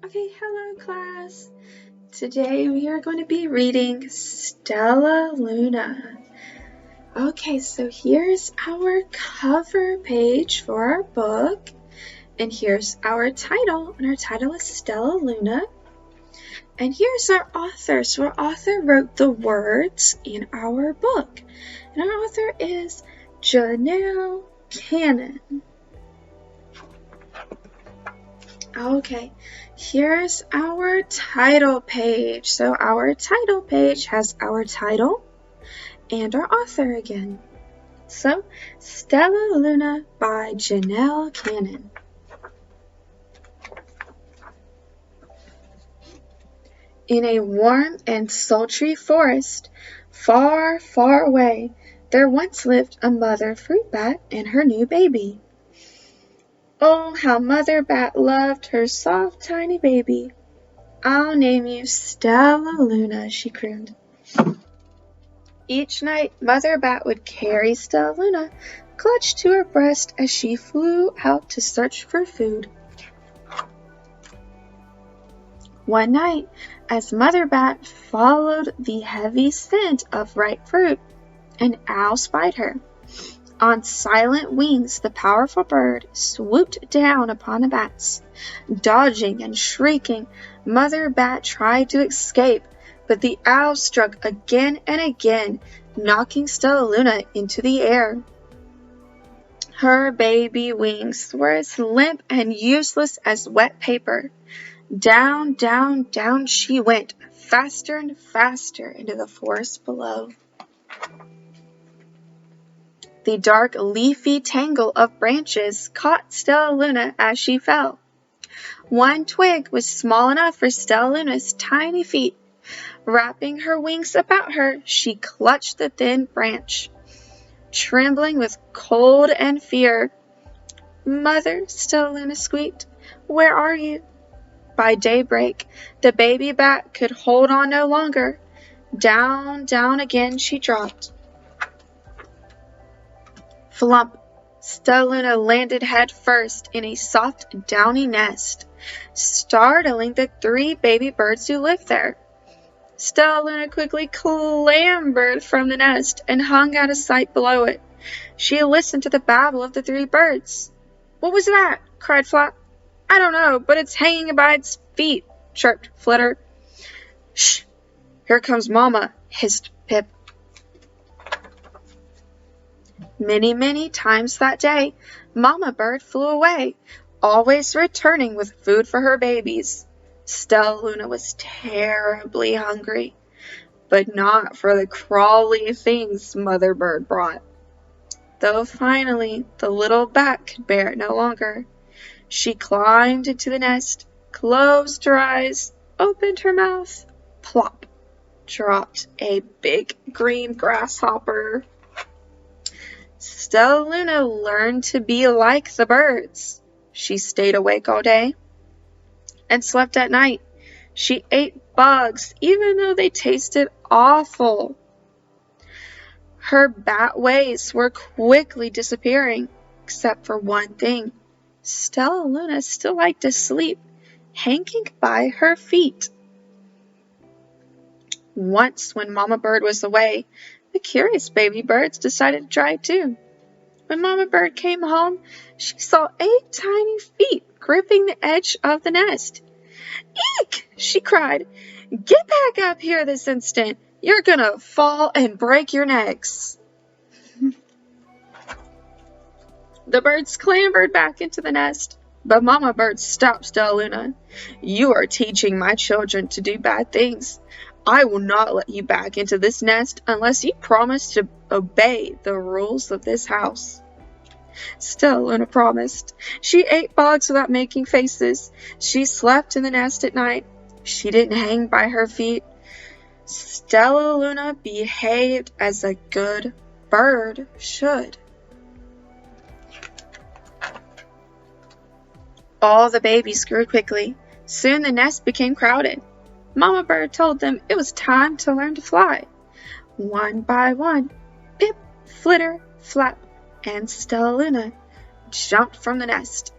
Okay, hello class. Today we are going to be reading Stellaluna. Okay, so here's our cover page for our book, and here's our title, and our title is Stellaluna. And here's our author. So our author wrote the words in our book, and our author is Janell Cannon. Okay, here's our title page. So our title page has our title and our author again. So, Stellaluna by Janell Cannon. In a warm and sultry forest, far, far away, there once lived a mother fruit bat and her new baby. Oh, how Mother Bat loved her soft, tiny baby. I'll name you Stellaluna, she crooned. Each night, Mother Bat would carry Stellaluna clutched to her breast as she flew out to search for food. One night, as Mother Bat followed the heavy scent of ripe fruit, an owl spied her. On silent wings, the powerful bird swooped down upon the bats. Dodging and shrieking, Mother Bat tried to escape, but the owl struck again and again, knocking Stellaluna into the air. Her baby wings were as limp and useless as wet paper. Down, down, down she went, faster and faster into the forest below. The dark, leafy tangle of branches caught Stellaluna as she fell. One twig was small enough for Stellaluna's tiny feet. Wrapping her wings about her, she clutched the thin branch. Trembling with cold and fear, "Mother," Stellaluna squeaked, "where are you?" By daybreak, the baby bat could hold on no longer. Down, down again she dropped. Flump! Stellaluna landed head first in a soft, downy nest, startling the 3 baby birds who lived there. Stellaluna quickly clambered from the nest and hung out of sight below it. She listened to the babble of the 3 birds. "What was that?" cried Flap. "I don't know, but it's hanging by its feet," chirped Flitter. "Shh! Here comes Mama," hissed Pip. Many, many times that day, Mama Bird flew away, always returning with food for her babies. Stellaluna was terribly hungry, but not for the crawly things Mother Bird brought. Though finally the little bat could bear it no longer. She climbed into the nest, closed her eyes, opened her mouth, plop, dropped a big green grasshopper. Stellaluna learned to be like the birds. She stayed awake all day and slept at night. She ate bugs, even though they tasted awful. Her bat ways were quickly disappearing, except for one thing. Stellaluna still liked to sleep, hanging by her feet. Once, when Mama Bird was away, the curious baby birds decided to try too. When Mama Bird came home, she saw 8 tiny feet gripping the edge of the nest. "Eek!" she cried. "Get back up here this instant. You're gonna fall and break your necks." The birds clambered back into the nest, but Mama Bird stopped Stellaluna. "You are teaching my children to do bad things. I will not let you back into this nest unless you promise to obey the rules of this house." Stellaluna promised. She ate bugs without making faces. She slept in the nest at night. She didn't hang by her feet. Stellaluna behaved as a good bird should. All the babies grew quickly. Soon the nest became crowded. Mama Bird told them it was time to learn to fly. One by one, Pip, Flitter, Flap, and Stellaluna jumped from the nest.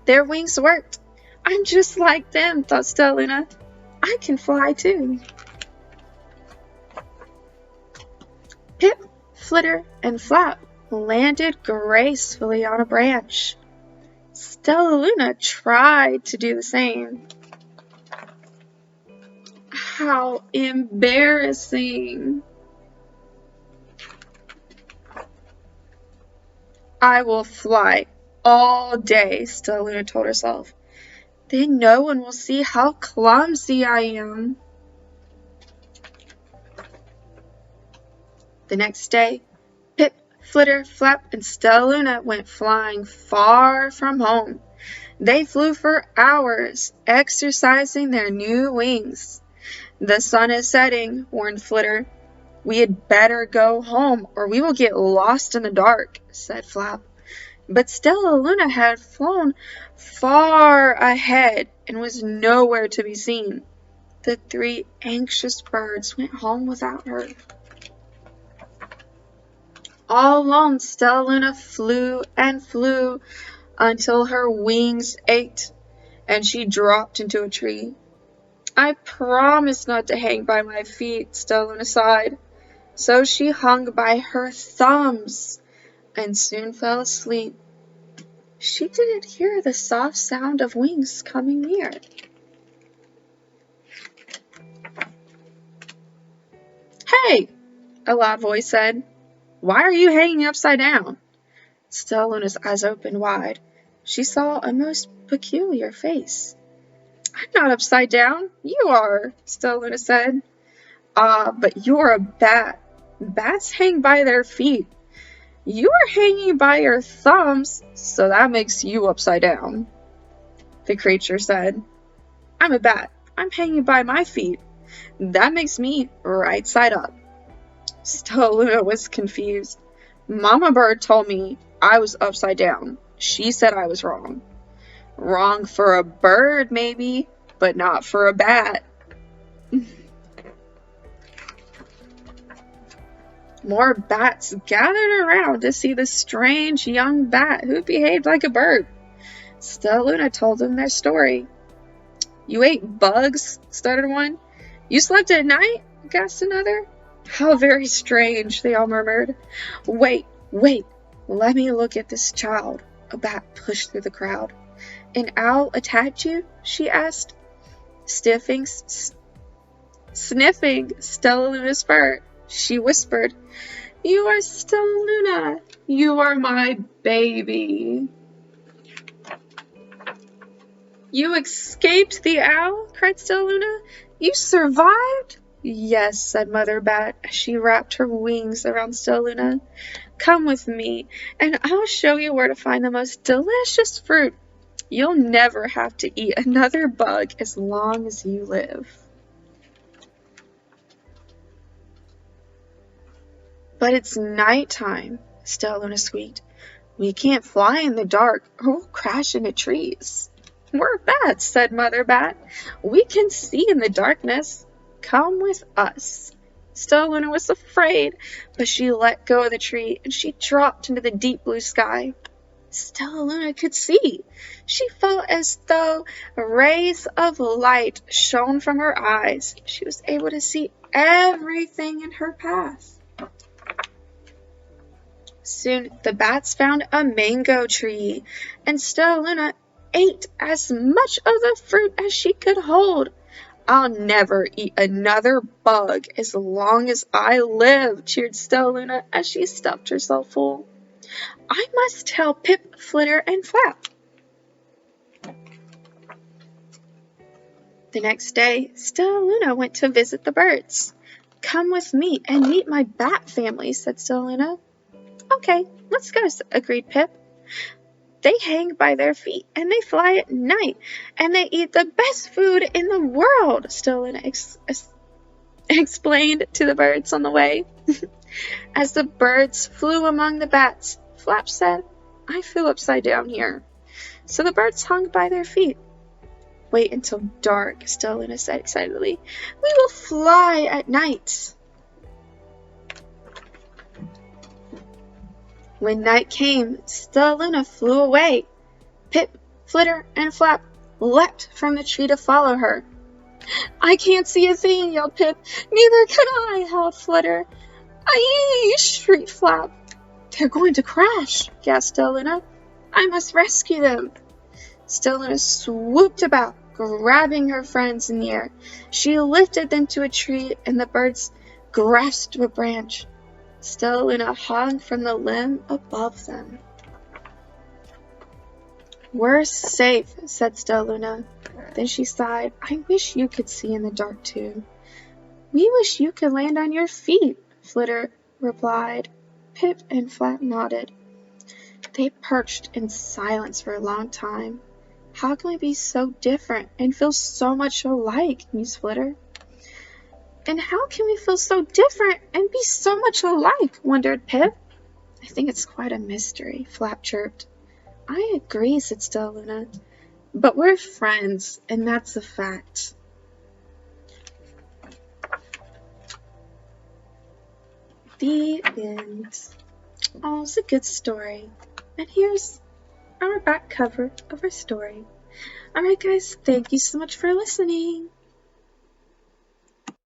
Their wings worked. I'm just like them, thought Stellaluna. I can fly too. Pip, Flitter, and Flap landed gracefully on a branch. Stellaluna tried to do the same. How embarrassing! I will fly all day, Stellaluna told herself. Then no one will see how clumsy I am. The next day, Pip, Flitter, Flap, and Stellaluna went flying far from home. They flew for hours, exercising their new wings. The sun is setting, warned Flitter. We had better go home, or we will get lost in the dark, said Flap. But Stellaluna had flown far ahead and was nowhere to be seen. The 3 anxious birds went home without her. All alone, Stellaluna flew and flew until her wings ached and she dropped into a tree. I promised not to hang by my feet, Stellaluna sighed. So she hung by her thumbs and soon fell asleep. She didn't hear the soft sound of wings coming near. Hey, a loud voice said. Why are you hanging upside down? Stellaluna's eyes opened wide. She saw a most peculiar face. I'm not upside down. You are, Stellaluna said. But you're a bat. Bats hang by their feet. You are hanging by your thumbs, so that makes you upside down. The creature said. I'm a bat. I'm hanging by my feet. That makes me right side up. Stellaluna was confused. Mama Bird told me I was upside down. She said I was wrong. Wrong for a bird, maybe, but not for a bat. More bats gathered around to see the strange young bat who behaved like a bird. Stellaluna told them their story. You ate bugs? Stuttered one. You slept at night? Gasped another. How very strange, they all murmured. Wait, let me look at this child. A bat pushed through the crowd. An owl attacked you? She asked. Sniffing Stellaluna's fur, she whispered, You are Stellaluna. You are my baby. You escaped the owl? Cried Stellaluna. You survived? Yes, said Mother Bat as she wrapped her wings around Stellaluna. Come with me, and I'll show you where to find the most delicious fruit. You'll never have to eat another bug as long as you live. But it's nighttime, Stellaluna squeaked. We can't fly in the dark or we'll crash into trees. We're bats, said Mother Bat. We can see in the darkness. Come with us. Stellaluna was afraid, but she let go of the tree and she dropped into the deep blue sky. Stellaluna could see. She felt as though rays of light shone from her eyes. She was able to see everything in her path. Soon the bats found a mango tree, and Stellaluna ate as much of the fruit as she could hold. I'll never eat another bug as long as I live, cheered Stellaluna as she stuffed herself full. I must tell Pip, Flitter, and Flap. The next day, Stellaluna went to visit the birds. Come with me and meet my bat family, said Stellaluna. Okay, let's go, agreed Pip. They hang by their feet, and they fly at night, and they eat the best food in the world, Stellaluna explained to the birds on the way. As the birds flew among the bats, Flap said, I feel upside down here. So the birds hung by their feet. Wait until dark, Stellaluna said excitedly. We will fly at night. When night came, Stellaluna flew away. Pip, Flitter, and Flap leapt from the tree to follow her. I can't see a thing, yelled Pip. Neither can I, howled Flutter. Aye, shrieked Flap. They're going to crash, gasped Stellaluna. I must rescue them. Stellaluna swooped about, grabbing her friends in the air. She lifted them to a tree, and the birds grasped a branch. Stellaluna hung from the limb above them. We're safe, said Stellaluna. Then she sighed. I wish you could see in the dark, too. We wish you could land on your feet, Flitter replied. Pip and Flap nodded. They perched in silence for a long time. How can we be so different and feel so much alike, mused Flitter. And how can we feel so different and be so much alike, wondered Pip. I think it's quite a mystery, Flap chirped. I agree, said Stellaluna. But we're friends, and that's a fact. The end. Oh, it's a good story. And here's our back cover of our story. Alright guys, thank you so much for listening.